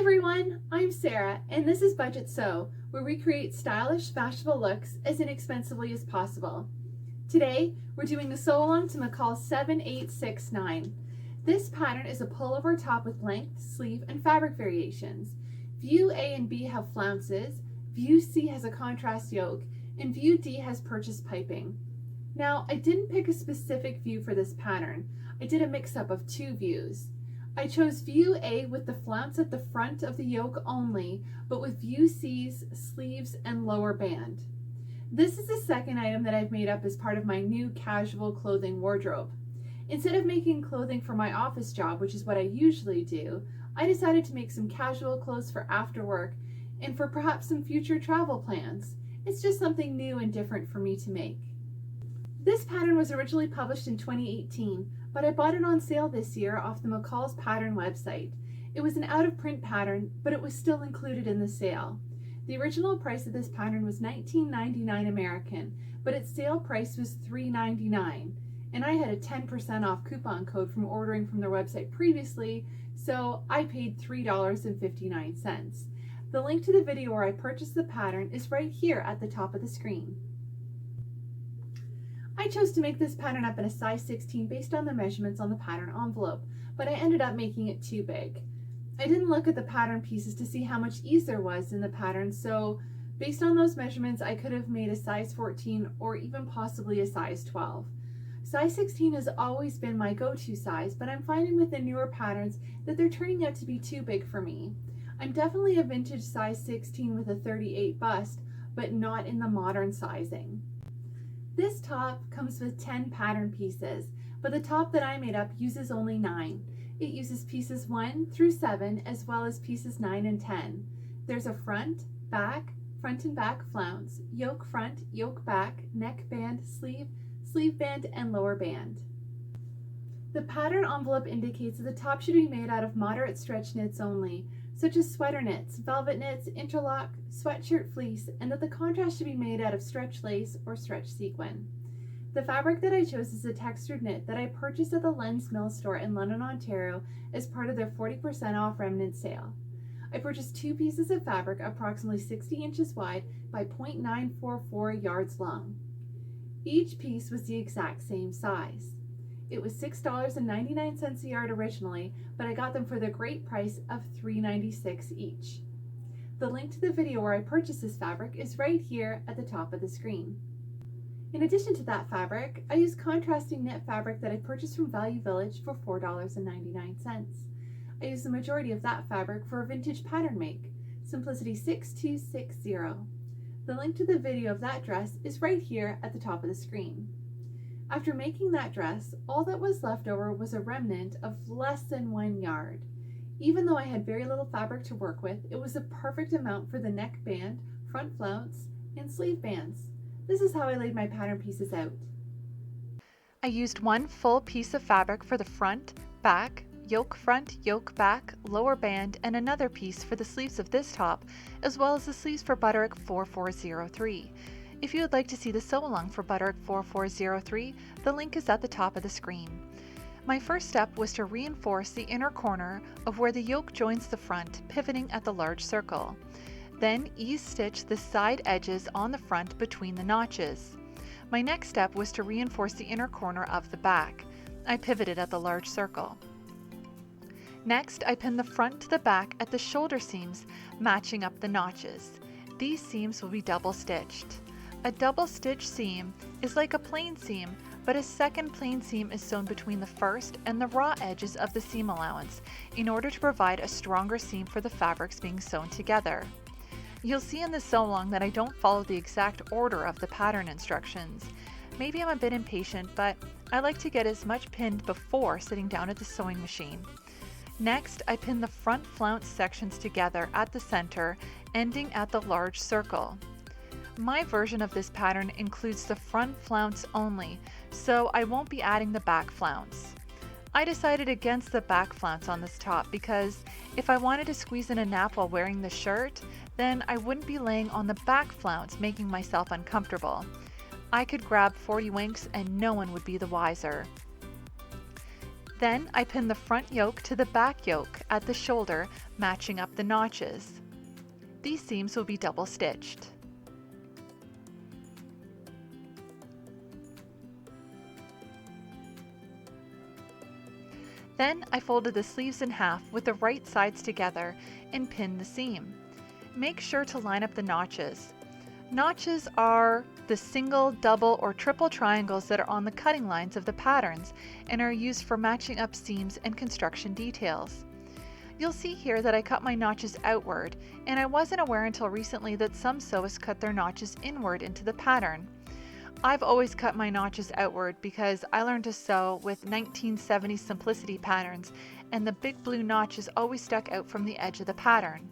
everyone, I'm Sarah and this is Budgetsew, where we create stylish, fashionable looks as inexpensively as possible. Today, we're doing a sew-along to Mccall'S 7869. This pattern is a pullover top with length, sleeve, and fabric variations. View A and B have flounces, View C has a contrast yoke, and View D has purchased piping. Now, I didn't pick a specific view for this pattern. I did a mix-up of two views. I chose View A with the flounce at the front of the yoke only, but with View C's sleeves and lower band. This is the second item that I've made up as part of my new casual clothing wardrobe. Instead of making clothing for my office job, which is what I usually do, I decided to make some casual clothes for after work and for perhaps some future travel plans. It's just something new and different for me to make. This pattern was originally published in 2018, but I bought it on sale this year off the Mccall'S pattern website. It was an out-of-print pattern, but it was still included in the sale. The original price of this pattern was $19.99 American, but its sale price was $3.99, and I had a 10% off coupon code from ordering from their website previously, so I paid $3.59. The link to the video where I purchased the pattern is right here at the top of the screen. I chose to make this pattern up in a size 16 based on the measurements on the pattern envelope, but I ended up making it too big. I didn't look at the pattern pieces to see how much ease there was in the pattern, so based on those measurements I could have made a size 14 or even possibly a size 12. Size 16 has always been my go-to size, but I'm finding with the newer patterns that they're turning out to be too big for me. I'm definitely a vintage size 16 with a 38 bust, but not in the modern sizing. This top comes with 10 pattern pieces, but the top that I made up uses only 9. It uses pieces 1 through 7 as well as pieces 9 and 10. There's a front and back flounce, yoke front, yoke back, neck band, sleeve band, and lower band. The pattern envelope indicates that the top should be made out of moderate stretch knits only, such as sweater knits, velvet knits, interlock, sweatshirt fleece, and that the contrast should be made out of stretch lace or stretch sequin. The fabric that I chose is a textured knit that I purchased at the Lens Mill store in London, Ontario as part of their 40% off remnant sale. I purchased 2 pieces of fabric approximately 60 inches wide by 0.944 yards long. Each piece was the exact same size. It was $6.99 a yard originally, but I got them for the great price of $3.96 each. The link to the video where I purchased this fabric is right here at the top of the screen. In addition to that fabric, I used contrasting knit fabric that I purchased from Value Village for $4.99. I used the majority of that fabric for a vintage pattern make, Simplicity 6260. The link to the video of that dress is right here at the top of the screen. After making that dress, all that was left over was a remnant of less than 1 yard. Even though I had very little fabric to work with, it was the perfect amount for the neck band, front flounce, and sleeve bands. This is how I laid my pattern pieces out. I used 1 full piece of fabric for the front, back, yoke front, yoke back, lower band, and another piece for the sleeves of this top, as well as the sleeves for Budgetsew 4403. If you would like to see the sew-along for Budgetsew 4403, the link is at the top of the screen. My first step was to reinforce the inner corner of where the yoke joins the front, pivoting at the large circle. Then ease stitch the side edges on the front between the notches. My next step was to reinforce the inner corner of the back. I pivoted at the large circle. Next, I pinned the front to the back at the shoulder seams, matching up the notches. These seams will be double stitched. A double stitch seam is like a plain seam, but a second plain seam is sewn between the first and the raw edges of the seam allowance in order to provide a stronger seam for the fabrics being sewn together. You'll see in the sew-along that I don't follow the exact order of the pattern instructions. Maybe I'm a bit impatient, but I like to get as much pinned before sitting down at the sewing machine. Next, I pin the front flounce sections together at the center, ending at the large circle. My version of this pattern includes the front flounce only, so I won't be adding the back flounce. I decided against the back flounce on this top because if I wanted to squeeze in a nap while wearing the shirt, then I wouldn't be laying on the back flounce, making myself uncomfortable. I could grab 40 winks and no one would be the wiser. Then I pin the front yoke to the back yoke at the shoulder, matching up the notches. These seams will be double stitched. Then I folded the sleeves in half with the right sides together and pinned the seam. Make sure to line up the notches. Notches are the single, double, or triple triangles that are on the cutting lines of the patterns and are used for matching up seams and construction details. You'll see here that I cut my notches outward, and I wasn't aware until recently that some sewists cut their notches inward into the pattern. I've always cut my notches outward because I learned to sew with 1970s simplicity patterns, and the big blue notches always stuck out from the edge of the pattern.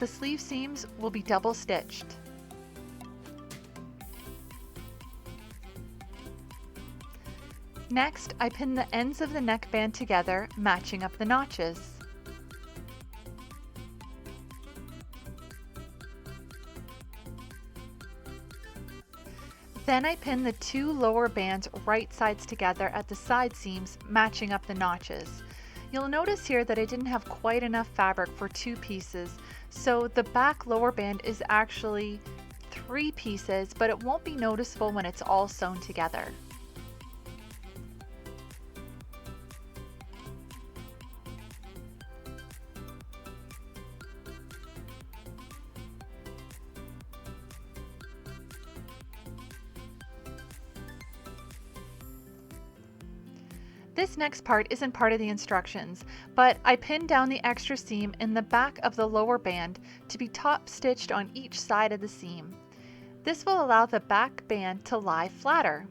The sleeve seams will be double stitched. Next, I pin the ends of the neckband together, matching up the notches. Then I pin the two lower bands right sides together at the side seams, matching up the notches. You'll notice here that I didn't have quite enough fabric for 2 pieces, so the back lower band is actually 3 pieces, but it won't be noticeable when it's all sewn together. This next part isn't part of the instructions, but I pinned down the extra seam in the back of the lower band to be top stitched on each side of the seam. This will allow the back band to lie flatter.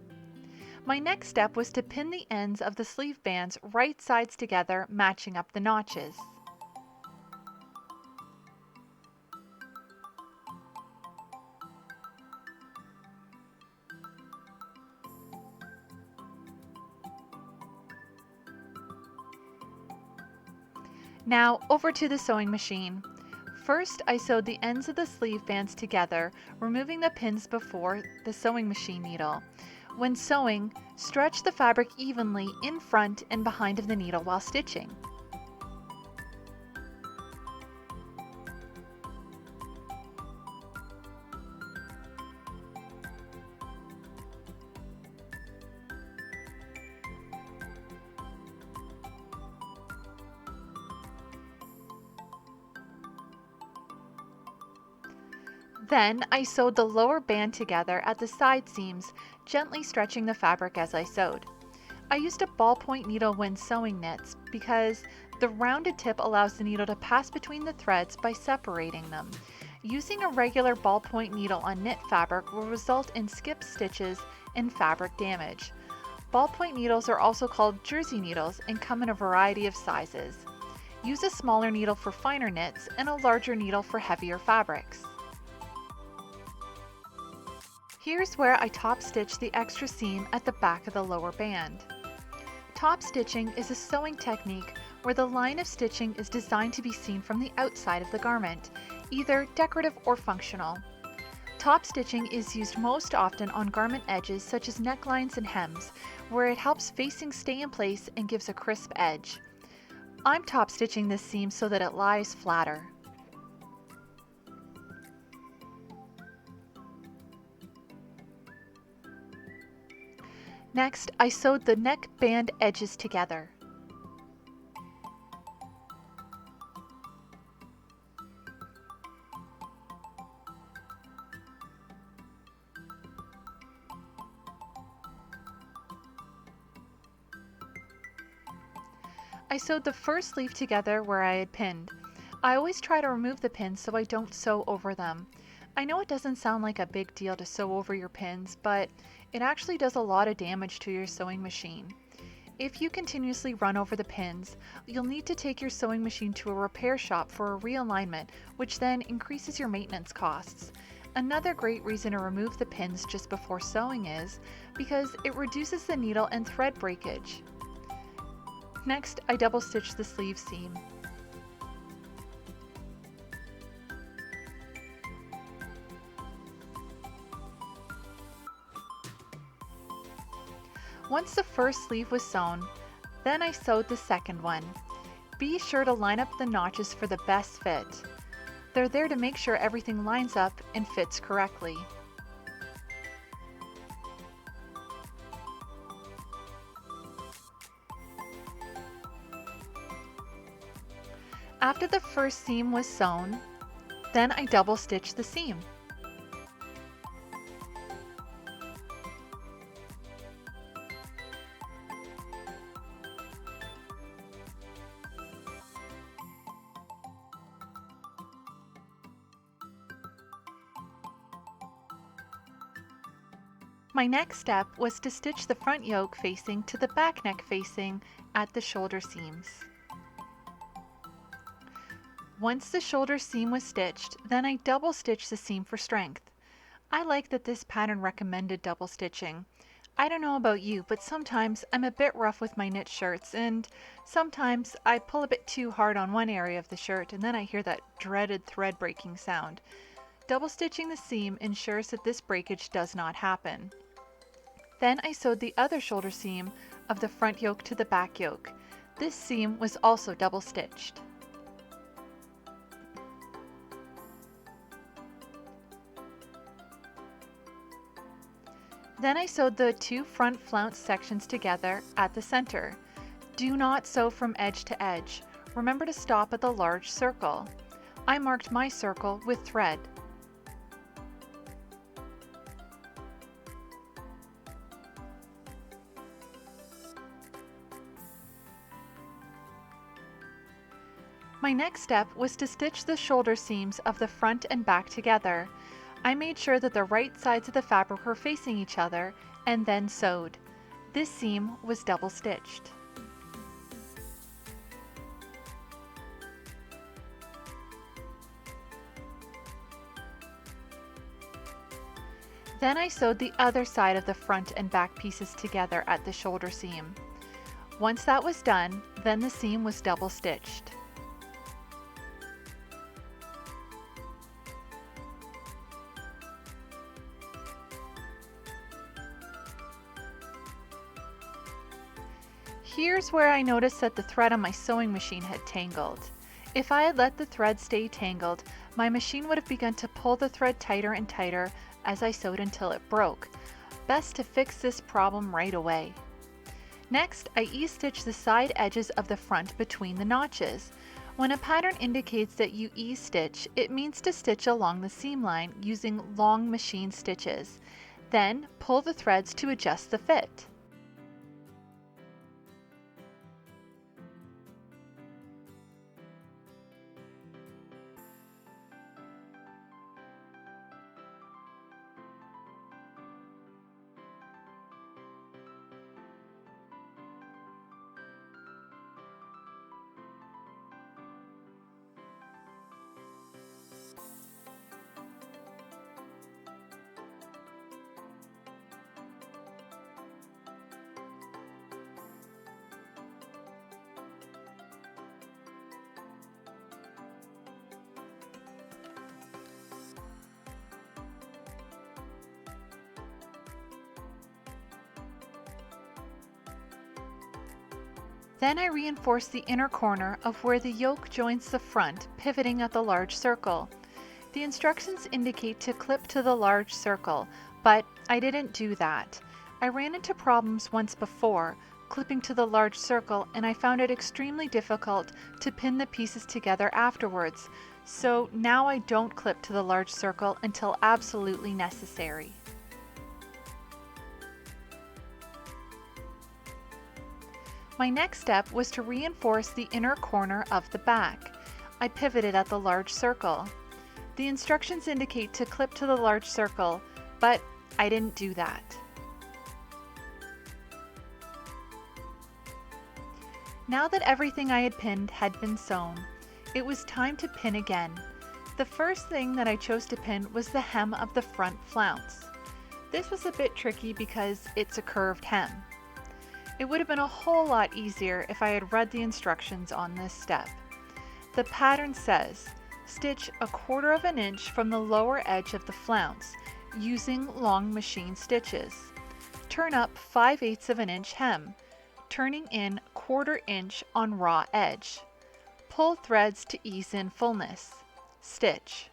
My next step was to pin the ends of the sleeve bands right sides together, matching up the notches. Now over to the sewing machine. First, I sewed the ends of the sleeve bands together, removing the pins before the sewing machine needle. When sewing, stretch the fabric evenly in front and behind of the needle while stitching. Then I sewed the lower band together at the side seams, gently stretching the fabric as I sewed. I used a ballpoint needle when sewing knits because the rounded tip allows the needle to pass between the threads by separating them. Using a regular ballpoint needle on knit fabric will result in skip stitches and fabric damage. Ballpoint needles are also called jersey needles and come in a variety of sizes. Use a smaller needle for finer knits and a larger needle for heavier fabrics. Here's where I top stitch the extra seam at the back of the lower band. Top stitching is a sewing technique where the line of stitching is designed to be seen from the outside of the garment, either decorative or functional. Top stitching is used most often on garment edges such as necklines and hems, where it helps facing stay in place and gives a crisp edge. I'm top stitching this seam so that it lies flatter. Next, I sewed the neck band edges together. I sewed the first sleeve together where I had pinned. I always try to remove the pins so I don't sew over them. I know it doesn't sound like a big deal to sew over your pins, but it actually does a lot of damage to your sewing machine. If you continuously run over the pins, you'll need to take your sewing machine to a repair shop for a realignment, which then increases your maintenance costs. Another great reason to remove the pins just before sewing is because it reduces the needle and thread breakage. Next, I double stitch the sleeve seam. Once the first sleeve was sewn, then I sewed the second one. Be sure to line up the notches for the best fit. They're there to make sure everything lines up and fits correctly. After the first seam was sewn, then I double stitched the seam. My next step was to stitch the front yoke facing to the back neck facing at the shoulder seams. Once the shoulder seam was stitched, then I double stitched the seam for strength. I like that this pattern recommended double stitching. I don't know about you, but sometimes I'm a bit rough with my knit shirts, and sometimes I pull a bit too hard on one area of the shirt and then I hear that dreaded thread breaking sound. Double stitching the seam ensures that this breakage does not happen. Then I sewed the other shoulder seam of the front yoke to the back yoke. This seam was also double stitched. Then I sewed the two front flounce sections together at the center. Do not sew from edge to edge. Remember to stop at the large circle. I marked my circle with thread. My next step was to stitch the shoulder seams of the front and back together. I made sure that the right sides of the fabric were facing each other and then sewed. This seam was double stitched. Then I sewed the other side of the front and back pieces together at the shoulder seam. Once that was done, then the seam was double stitched. Here's where I noticed that the thread on my sewing machine had tangled. If I had let the thread stay tangled, my machine would have begun to pull the thread tighter and tighter as I sewed until it broke. Best to fix this problem right away. Next, I ease-stitch the side edges of the front between the notches. When a pattern indicates that you ease-stitch, it means to stitch along the seam line using long machine stitches. Then, pull the threads to adjust the fit. Then I reinforce the inner corner of where the yoke joins the front, pivoting at the large circle. The instructions indicate to clip to the large circle, but I didn't do that. I ran into problems once before, clipping to the large circle, and I found it extremely difficult to pin the pieces together afterwards, so now I don't clip to the large circle until absolutely necessary. My next step was to reinforce the inner corner of the back. I pivoted at the large circle. The instructions indicate to clip to the large circle, but I didn't do that. Now that everything I had pinned had been sewn, it was time to pin again. The first thing that I chose to pin was the hem of the front flounce. This was a bit tricky because it's a curved hem. It would have been a whole lot easier if I had read the instructions on this step. The pattern says, stitch 1/4 inch from the lower edge of the flounce using long machine stitches. Turn up 5/8 of an inch hem, turning in 1/4 inch on raw edge. Pull threads to ease in fullness. Stitch.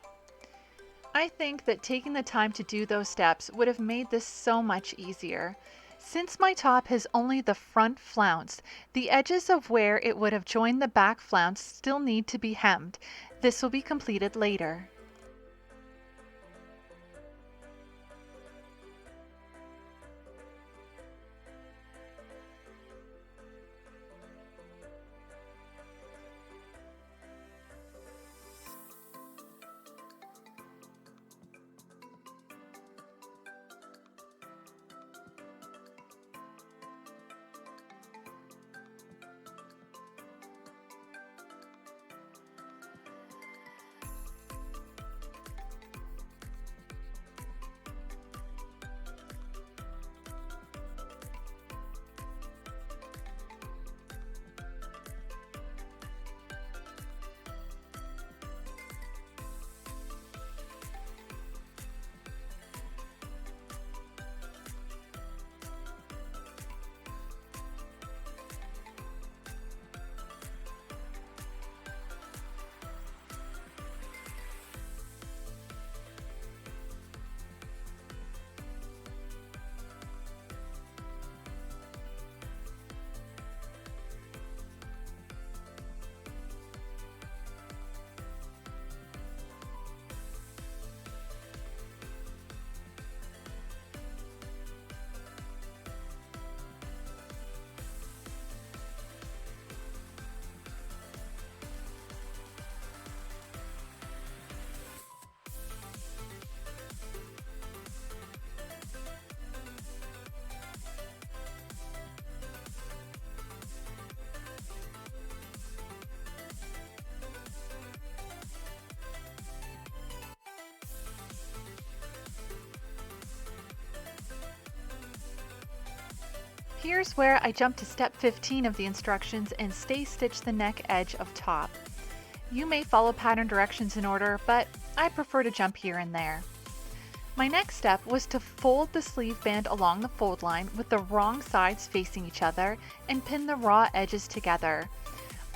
I think that taking the time to do those steps would have made this so much easier. Since my top has only the front flounce, the edges of where it would have joined the back flounce still need to be hemmed. This will be completed later. Here's where I jump to step 15 of the instructions and stay stitch the neck edge of top. You may follow pattern directions in order, but I prefer to jump here and there. My next step was to fold the sleeve band along the fold line with the wrong sides facing each other and pin the raw edges together.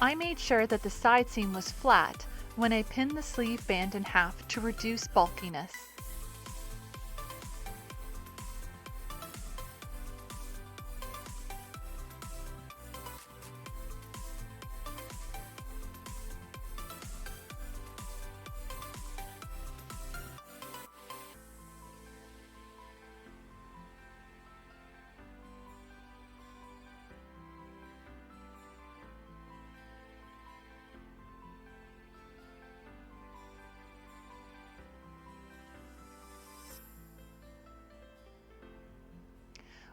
I made sure that the side seam was flat when I pinned the sleeve band in half to reduce bulkiness.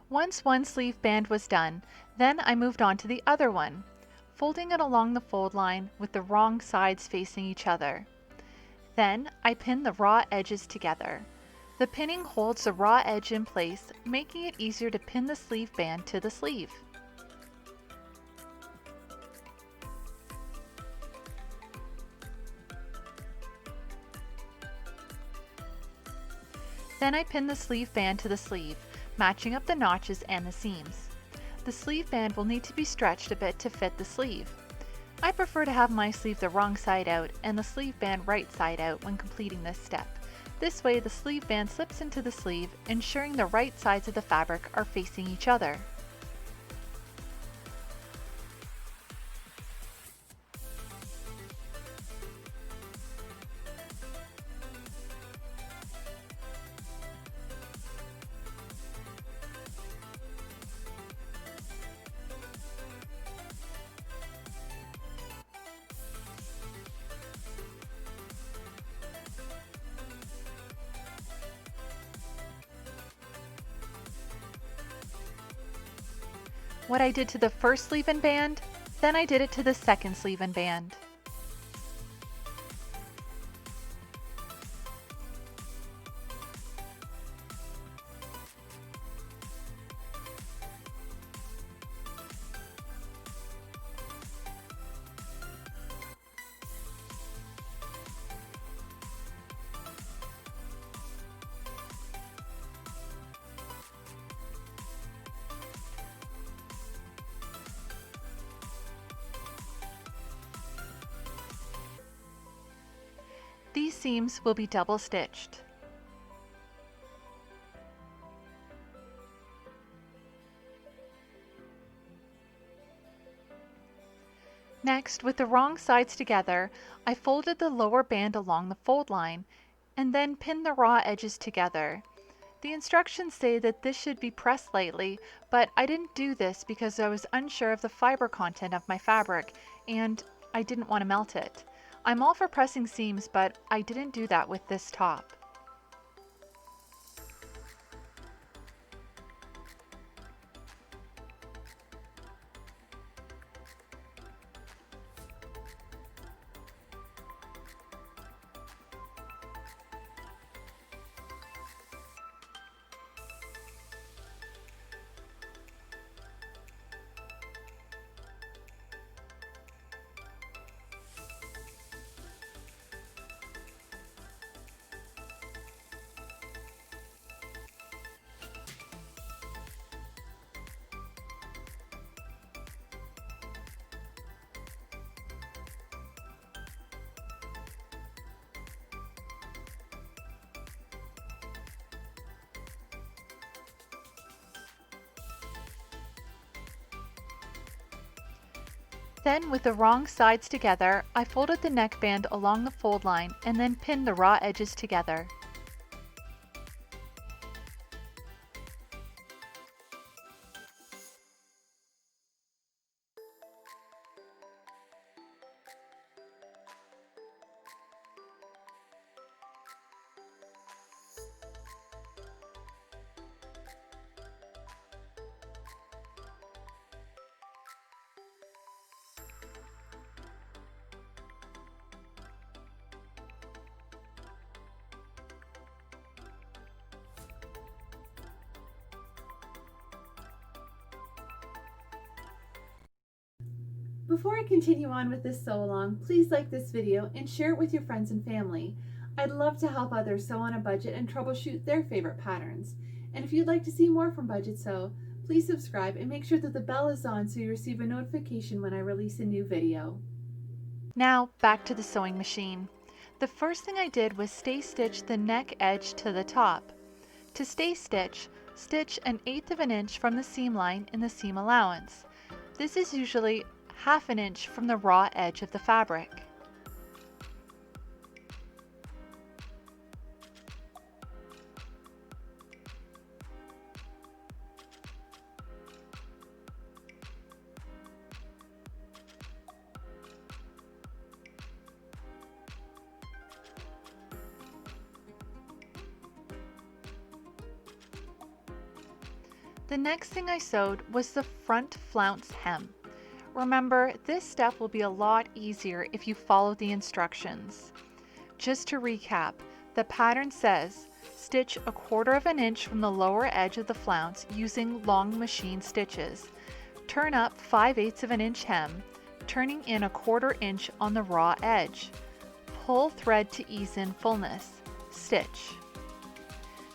Once one sleeve band was done, then I moved on to the other one, folding it along the fold line with the wrong sides facing each other. Then I pinned the raw edges together. The pinning holds the raw edge in place, making it easier to pin the sleeve band to the sleeve. Then I pinned the sleeve band to the sleeve, matching up the notches and the seams. The sleeve band will need to be stretched a bit to fit the sleeve. I prefer to have my sleeve the wrong side out and the sleeve band right side out when completing this step. This way the sleeve band slips into the sleeve, ensuring the right sides of the fabric are facing each other. What I did to the first sleeve and band, then I did it to the second sleeve and band. seams will be double stitched. Next, with the wrong sides together, I folded the lower band along the fold line and then pinned the raw edges together. The instructions say that this should be pressed lightly, but I didn't do this because I was unsure of the fiber content of my fabric and I didn't want to melt it. I'm all for pressing seams, but I didn't do that with this top. Then, with the wrong sides together, I folded the neckband along the fold line and then pinned the raw edges together. Before I continue on with this sew along, please like this video and share it with your friends and family. I'd love to help others sew on a budget and troubleshoot their favorite patterns. And if you'd like to see more from Budgetsew, please subscribe and make sure that the bell is on so you receive a notification when I release a new video. Now, back to the sewing machine. The first thing I did was stay stitch the neck edge to the top. To stay stitch, stitch 1/8 inch from the seam line in the seam allowance. This is usually 1/2 inch from the raw edge of the fabric. The next thing I sewed was the front flounce hem. Remember, this step will be a lot easier if you follow the instructions. Just to recap, the pattern says, stitch 1/4 inch from the lower edge of the flounce using long machine stitches. Turn up 5/8 inch hem, turning in 1/4 inch on the raw edge. Pull thread to ease in fullness. Stitch.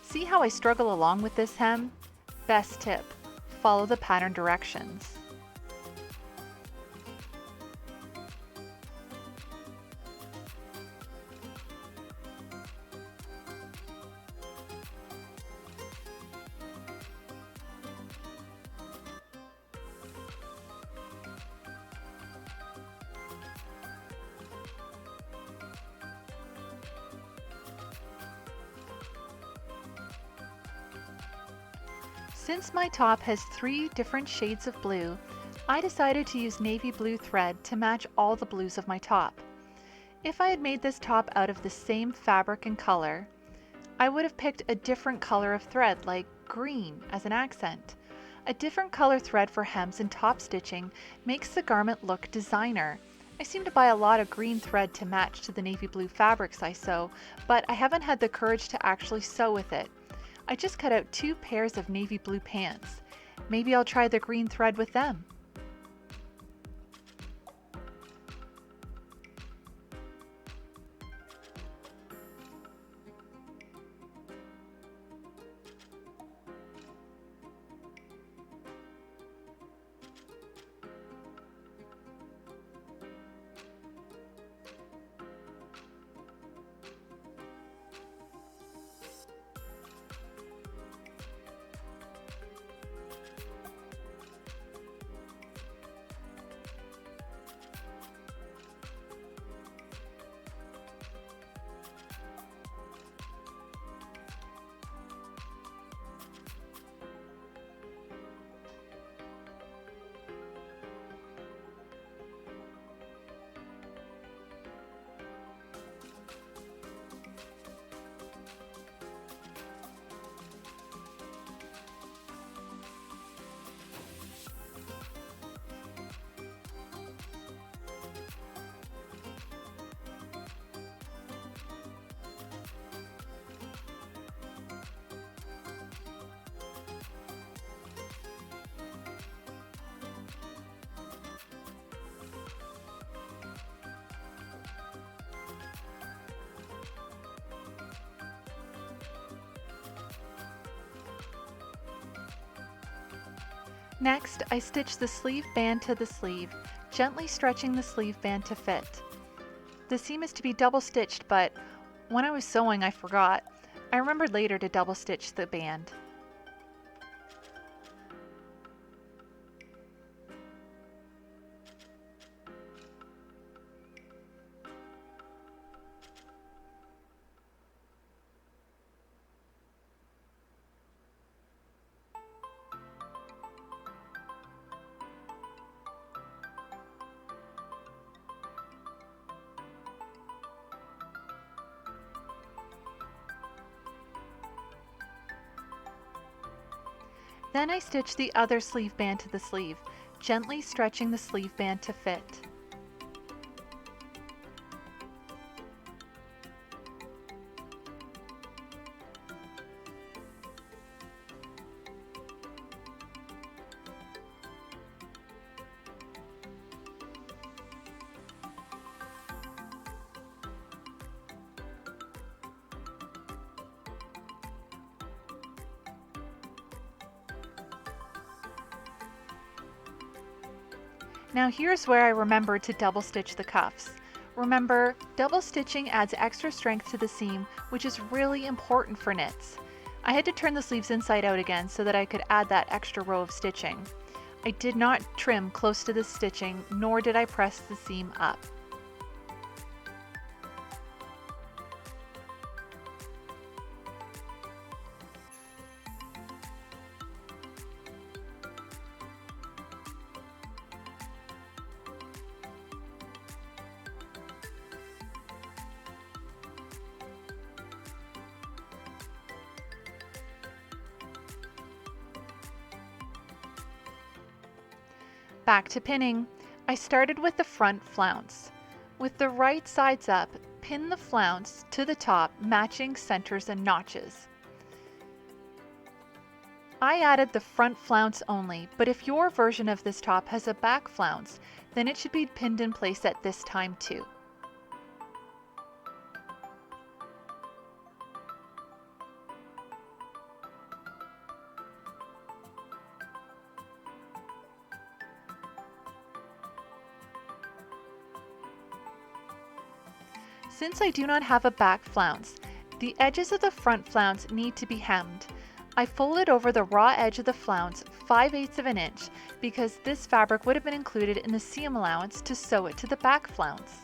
See how I struggle along with this hem? Best tip, follow the pattern directions. Since my top has 3 different shades of blue, I decided to use navy blue thread to match all the blues of my top. If I had made this top out of the same fabric and color, I would have picked a different color of thread, like green, as an accent. A different color thread for hems and top stitching makes the garment look designer. I seem to buy a lot of green thread to match to the navy blue fabrics I sew, but I haven't had the courage to actually sew with it. I just cut out 2 pairs of navy blue pants. Maybe I'll try the green thread with them. Next, I stitch the sleeve band to the sleeve, gently stretching the sleeve band to fit. The seam is to be double stitched, but when I was sewing I forgot. I remembered later to double stitch the band. Then I stitch the other sleeve band to the sleeve, gently stretching the sleeve band to fit. Now here's where I remembered to double stitch the cuffs. Remember, double stitching adds extra strength to the seam, which is really important for knits. I had to turn the sleeves inside out again so that I could add that extra row of stitching. I did not trim close to the stitching, nor did I press the seam up. Back to pinning. I started with the front flounce. With the right sides up, pin the flounce to the top, matching centers and notches. I added the front flounce only, but if your version of this top has a back flounce, then it should be pinned in place at this time too. Since I do not have a back flounce, the edges of the front flounce need to be hemmed. I folded over the raw edge of the flounce 5/8 of an inch because this fabric would have been included in the seam allowance to sew it to the back flounce.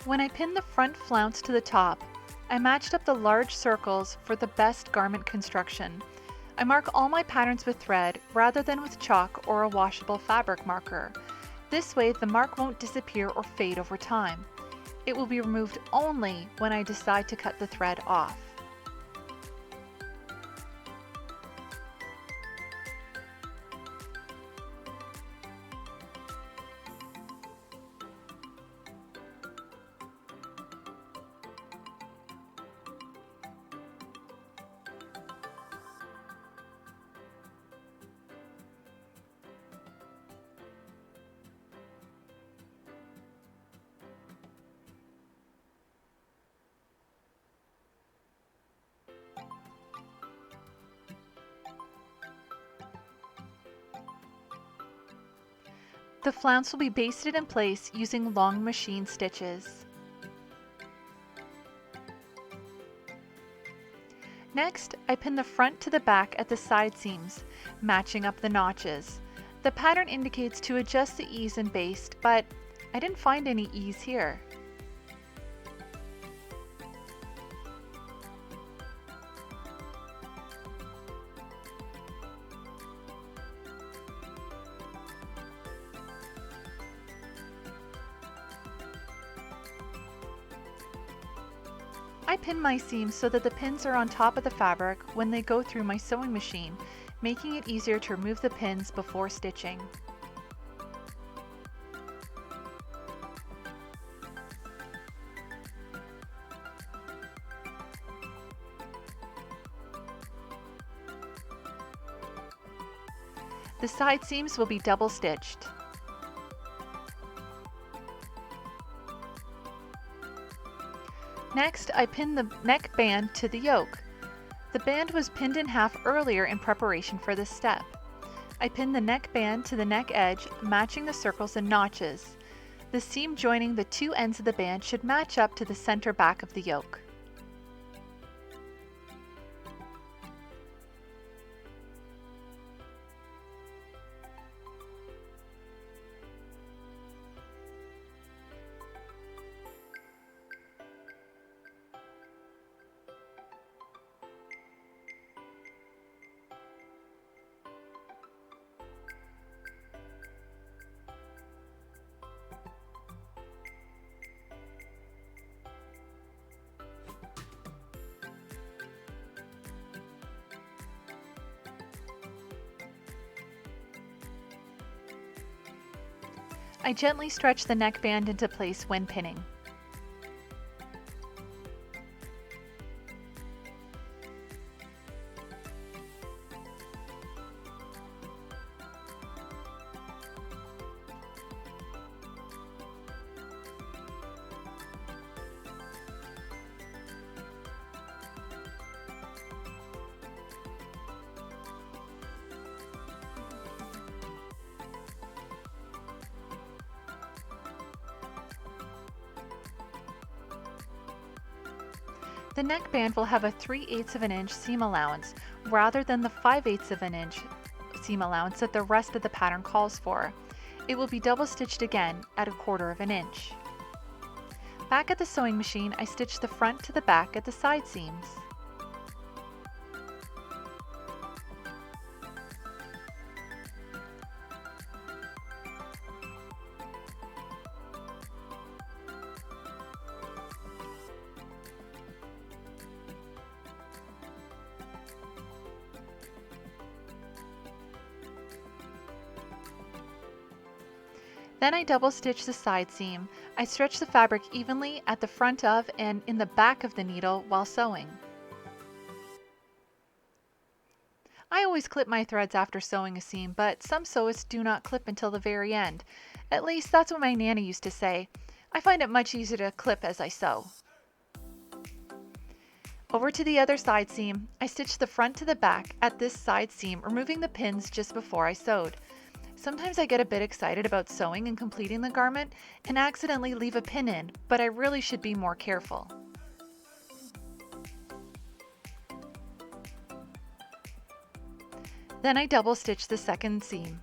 When I pinned the front flounce to the top, I matched up the large circles for the best garment construction. I mark all my patterns with thread rather than with chalk or a washable fabric marker. This way the mark won't disappear or fade over time. It will be removed only when I decide to cut the thread off. The flounce will be basted in place using long machine stitches. Next, I pin the front to the back at the side seams, matching up the notches. The pattern indicates to adjust the ease and baste, but I didn't find any ease here. I pin my seams so that the pins are on top of the fabric when they go through my sewing machine, making it easier to remove the pins before stitching. The side seams will be double stitched. Next, I pin the neck band to the yoke. The band was pinned in half earlier in preparation for this step. I pin the neck band to the neck edge, matching the circles and notches. The seam joining the two ends of the band should match up to the center back of the yoke. I gently stretch the neck band into place when pinning. The neck band will have a 3/8 of an inch seam allowance rather than the 5/8 of an inch seam allowance that the rest of the pattern calls for. It will be double stitched again at 1/4 of an inch. Back at the sewing machine, I stitch the front to the back at the side seams. Then I double stitch the side seam. I stretch the fabric evenly at the front of and in the back of the needle while sewing. I always clip my threads after sewing a seam, but some sewists do not clip until the very end. At least that's what my Nana used to say. I find it much easier to clip as I sew. Over to the other side seam, I stitch the front to the back at this side seam, removing the pins just before I sewed. Sometimes I get a bit excited about sewing and completing the garment and accidentally leave a pin in, but I really should be more careful. Then I double stitch the second seam.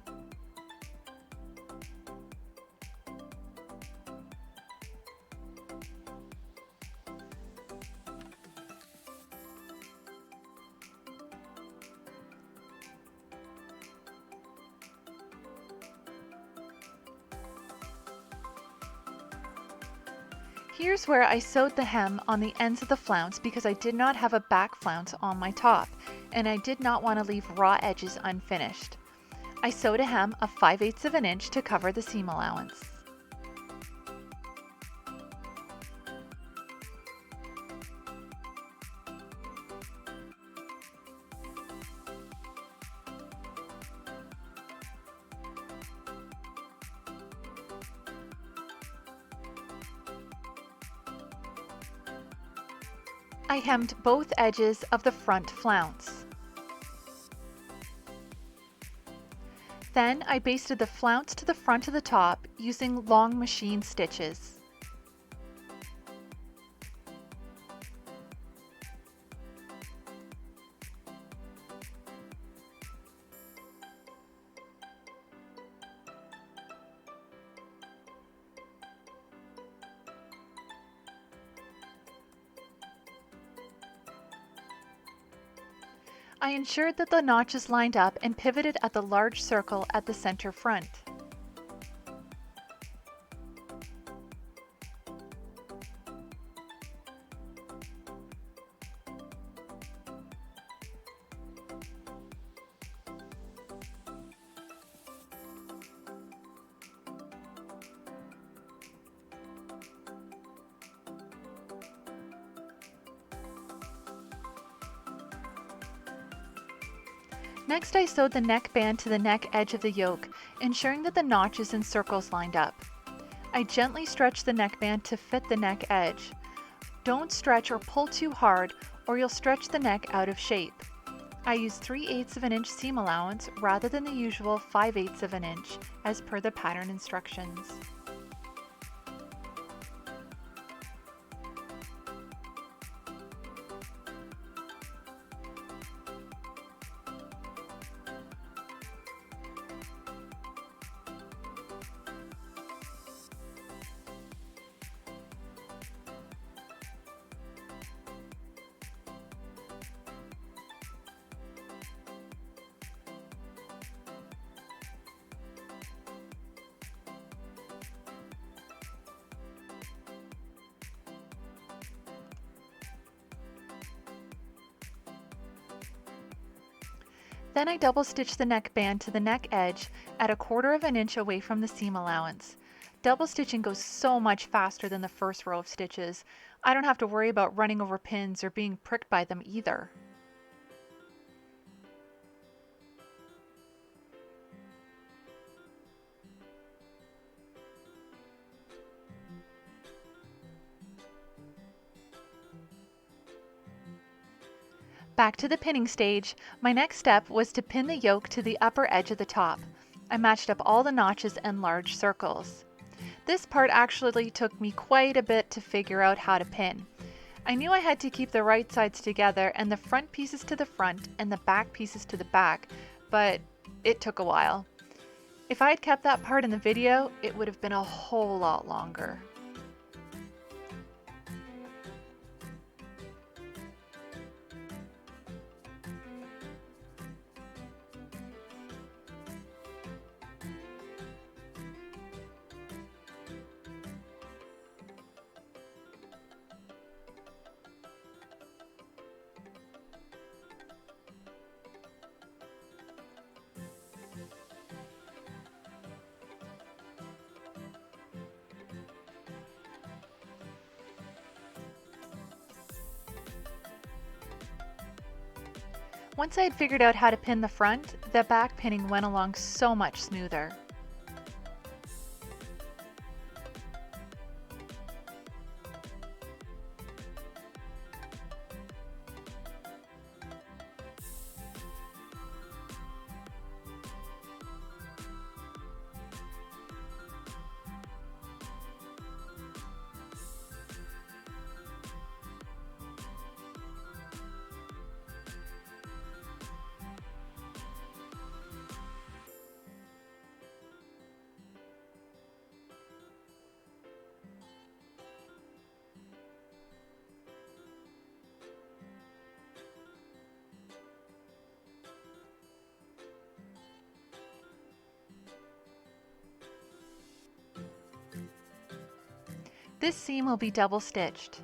Here's where I sewed the hem on the ends of the flounce because I did not have a back flounce on my top, and I did not want to leave raw edges unfinished. I sewed a hem of 5/8 of an inch to cover the seam allowance. I hemmed both edges of the front flounce. Then I basted the flounce to the front of the top using long machine stitches. I ensured that the notches lined up and pivoted at the large circle at the center front. Next, I sewed the neckband to the neck edge of the yoke, ensuring that the notches and circles lined up. I gently stretched the neckband to fit the neck edge. Don't stretch or pull too hard or you'll stretch the neck out of shape. I used 3/8 of an inch seam allowance rather than the usual 5/8 of an inch as per the pattern instructions. Then I double stitched the neckband to the neck edge at 1/4 of an inch away from the seam allowance. Double stitching goes so much faster than the first row of stitches. I don't have to worry about running over pins or being pricked by them either. Back to the pinning stage, my next step was to pin the yoke to the upper edge of the top. I matched up all the notches and large circles. This part actually took me quite a bit to figure out how to pin. I knew I had to keep the right sides together and the front pieces to the front and the back pieces to the back, but it took a while. If I had kept that part in the video, it would have been a whole lot longer. Once I had figured out how to pin the front, the back pinning went along so much smoother. This seam will be double stitched.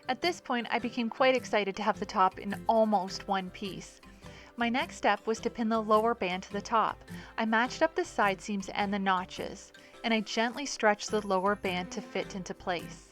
At this point, I became quite excited to have the top in almost one piece. My next step was to pin the lower band to the top. I matched up the side seams and the notches, and I gently stretched the lower band to fit into place.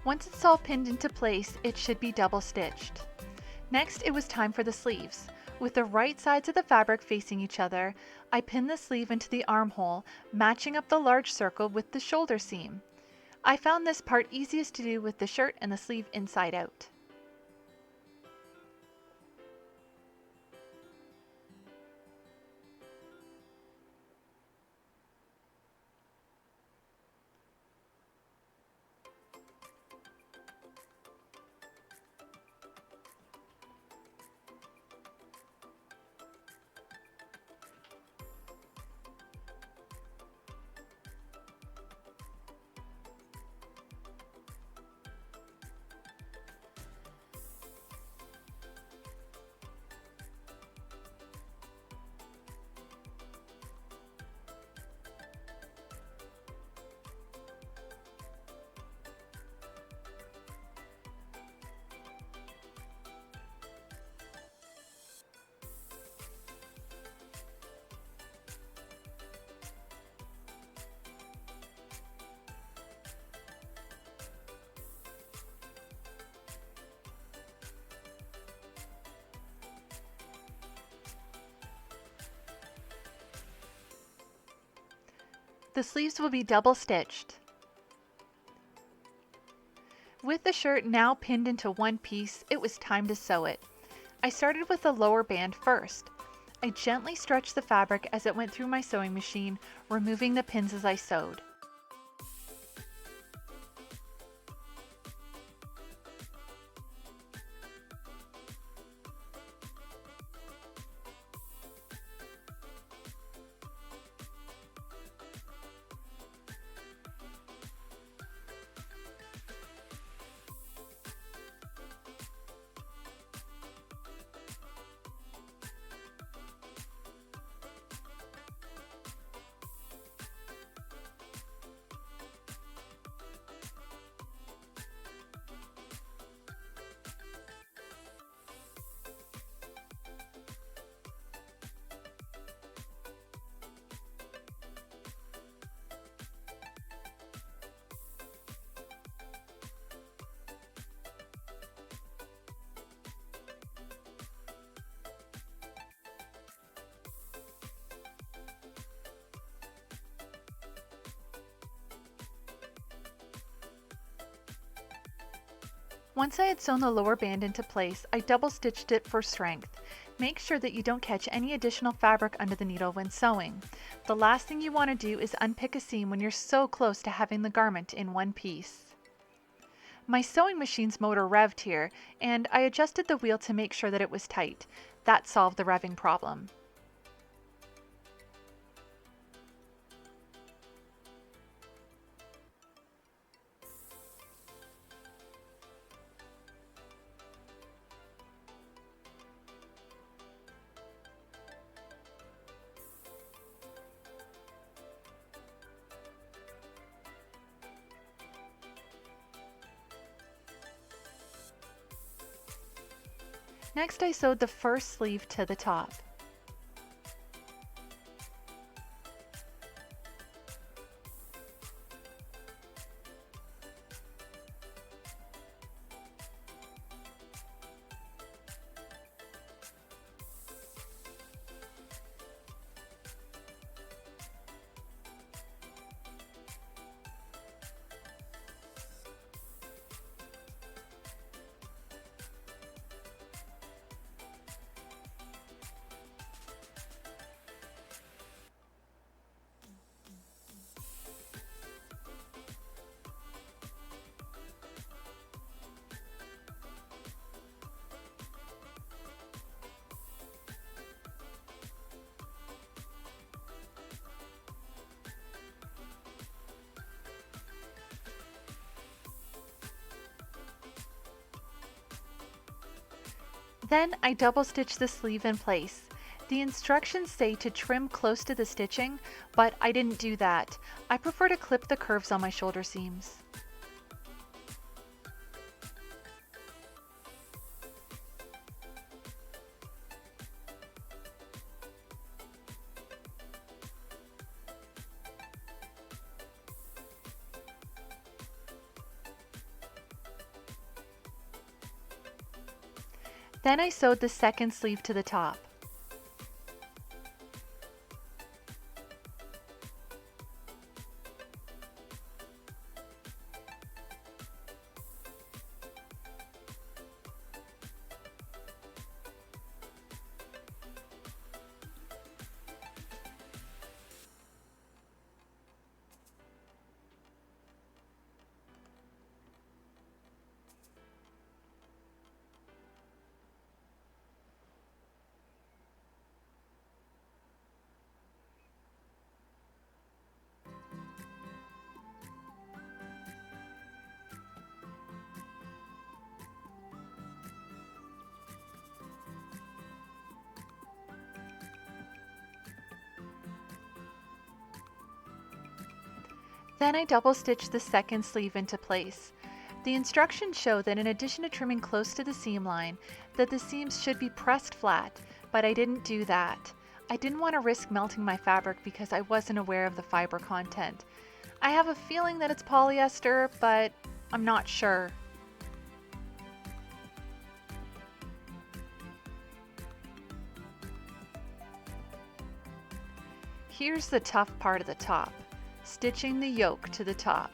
Once it's all pinned into place, it should be double stitched. Next, it was time for the sleeves. With the right sides of the fabric facing each other, I pinned the sleeve into the armhole, matching up the large circle with the shoulder seam. I found this part easiest to do with the shirt and the sleeve inside out. The sleeves will be double stitched. With the shirt now pinned into one piece, it was time to sew it. I started with the lower band first. I gently stretched the fabric as it went through my sewing machine, removing the pins as I sewed. Once I had sewn the lower band into place, I double stitched it for strength. Make sure that you don't catch any additional fabric under the needle when sewing. The last thing you want to do is unpick a seam when you're so close to having the garment in one piece. My sewing machine's motor revved here, and I adjusted the wheel to make sure that it was tight. That solved the revving problem. Next, I sewed the first sleeve to the top. Then I double stitch the sleeve in place. The instructions say to trim close to the stitching, but I didn't do that. I prefer to clip the curves on my shoulder seams. Then I sewed the second sleeve to the top. Then I double stitched the second sleeve into place. The instructions show that in addition to trimming close to the seam line, that the seams should be pressed flat, but I didn't do that. I didn't want to risk melting my fabric because I wasn't aware of the fiber content. I have a feeling that it's polyester, but I'm not sure. Here's the tough part of the top. Stitching the yoke to the top.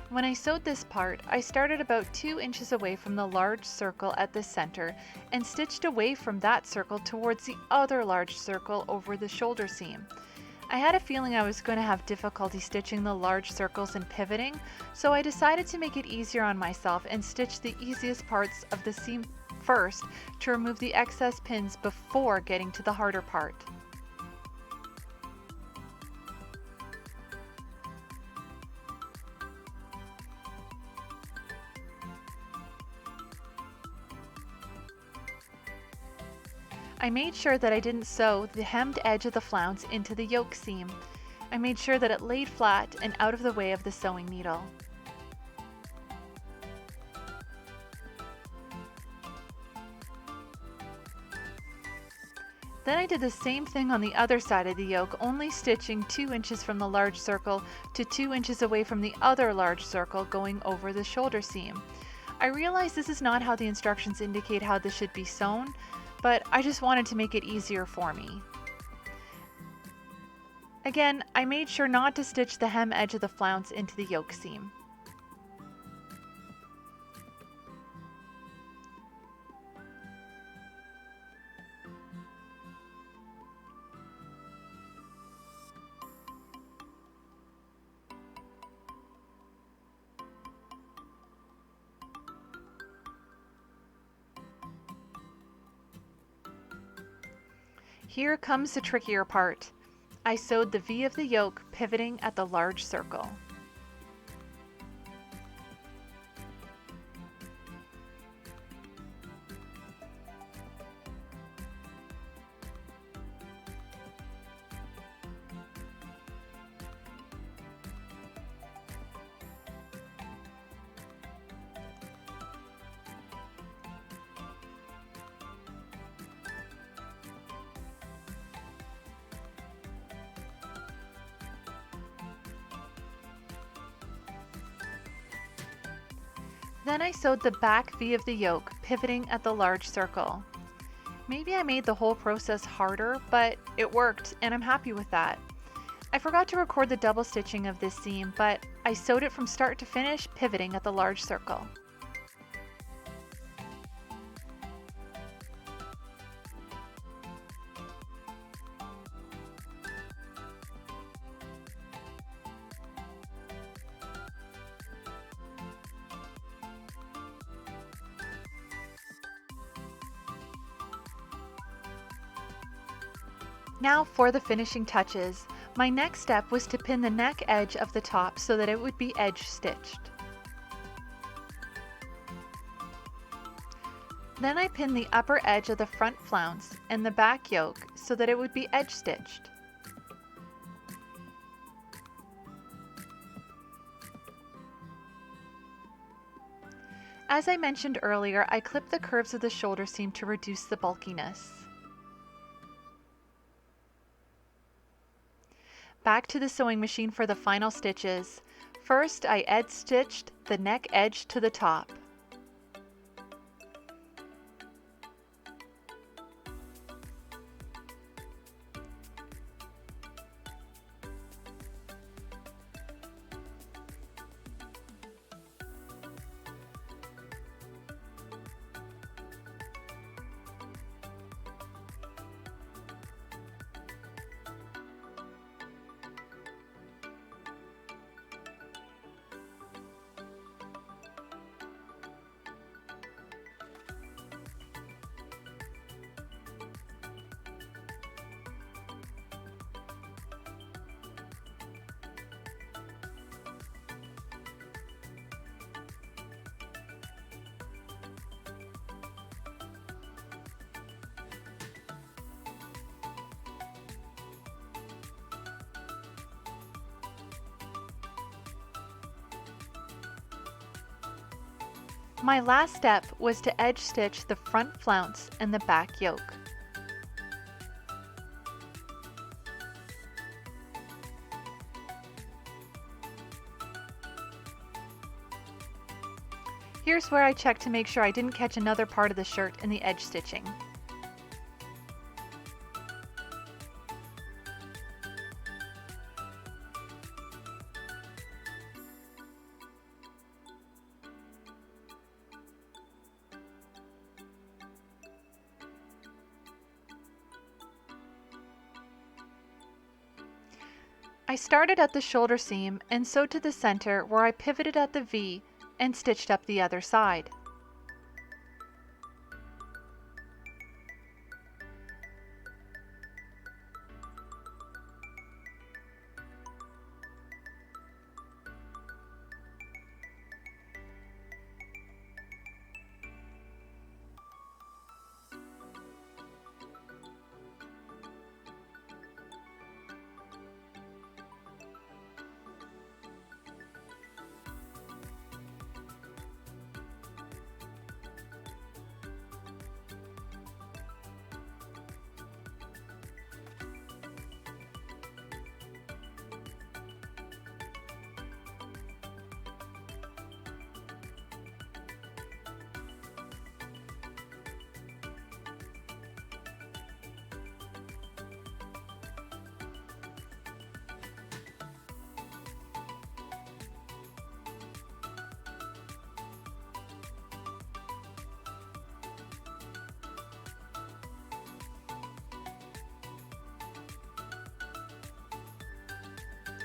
When I sewed this part, I started about 2 inches away from the large circle at the center and stitched away from that circle towards the other large circle over the shoulder seam. I had a feeling I was going to have difficulty stitching the large circles and pivoting, so I decided to make it easier on myself and stitch the easiest parts of the seam first to remove the excess pins before getting to the harder part. I made sure that I didn't sew the hemmed edge of the flounce into the yoke seam. I made sure that it laid flat and out of the way of the sewing needle. Then I did the same thing on the other side of the yoke, only stitching 2 inches from the large circle to 2 inches away from the other large circle going over the shoulder seam. I realize this is not how the instructions indicate how this should be sewn, but I just wanted to make it easier for me. Again, I made sure not to stitch the hem edge of the flounce into the yoke seam. Here comes the trickier part. I sewed the V of the yoke, pivoting at the large circle. Then I sewed the back V of the yoke, pivoting at the large circle. Maybe I made the whole process harder, but it worked and I'm happy with that. I forgot to record the double stitching of this seam, but I sewed it from start to finish, pivoting at the large circle. Now for the finishing touches. My next step was to pin the neck edge of the top so that it would be edge stitched. Then I pinned the upper edge of the front flounce and the back yoke so that it would be edge stitched. As I mentioned earlier, I clipped the curves of the shoulder seam to reduce the bulkiness. Back to the sewing machine for the final stitches. First, I edge stitched the neck edge to the top. My last step was to edge stitch the front flounce and the back yoke. Here's where I checked to make sure I didn't catch another part of the shirt in the edge stitching. I started at the shoulder seam and sewed to the center where I pivoted at the V and stitched up the other side.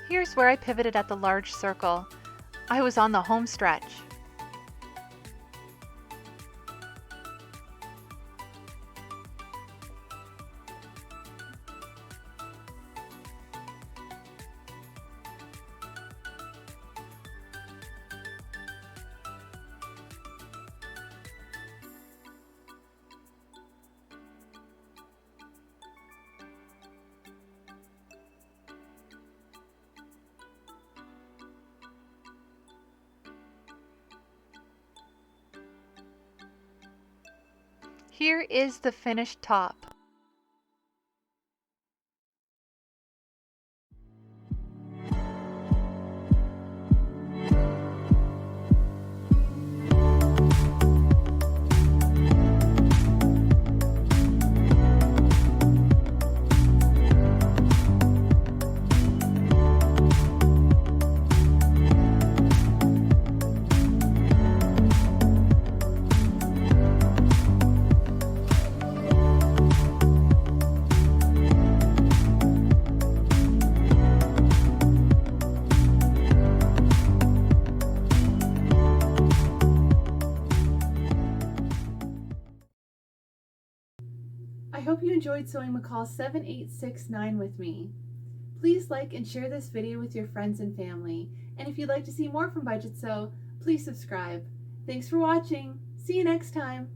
Here's where I pivoted at the large circle. I was on the home stretch. Here is the finished top. I hope you enjoyed sewing Mccall's 7869 with me. Please like and share this video with your friends and family. And if you'd like to see more from Budgetsew, please subscribe. Thanks for watching. See you next time.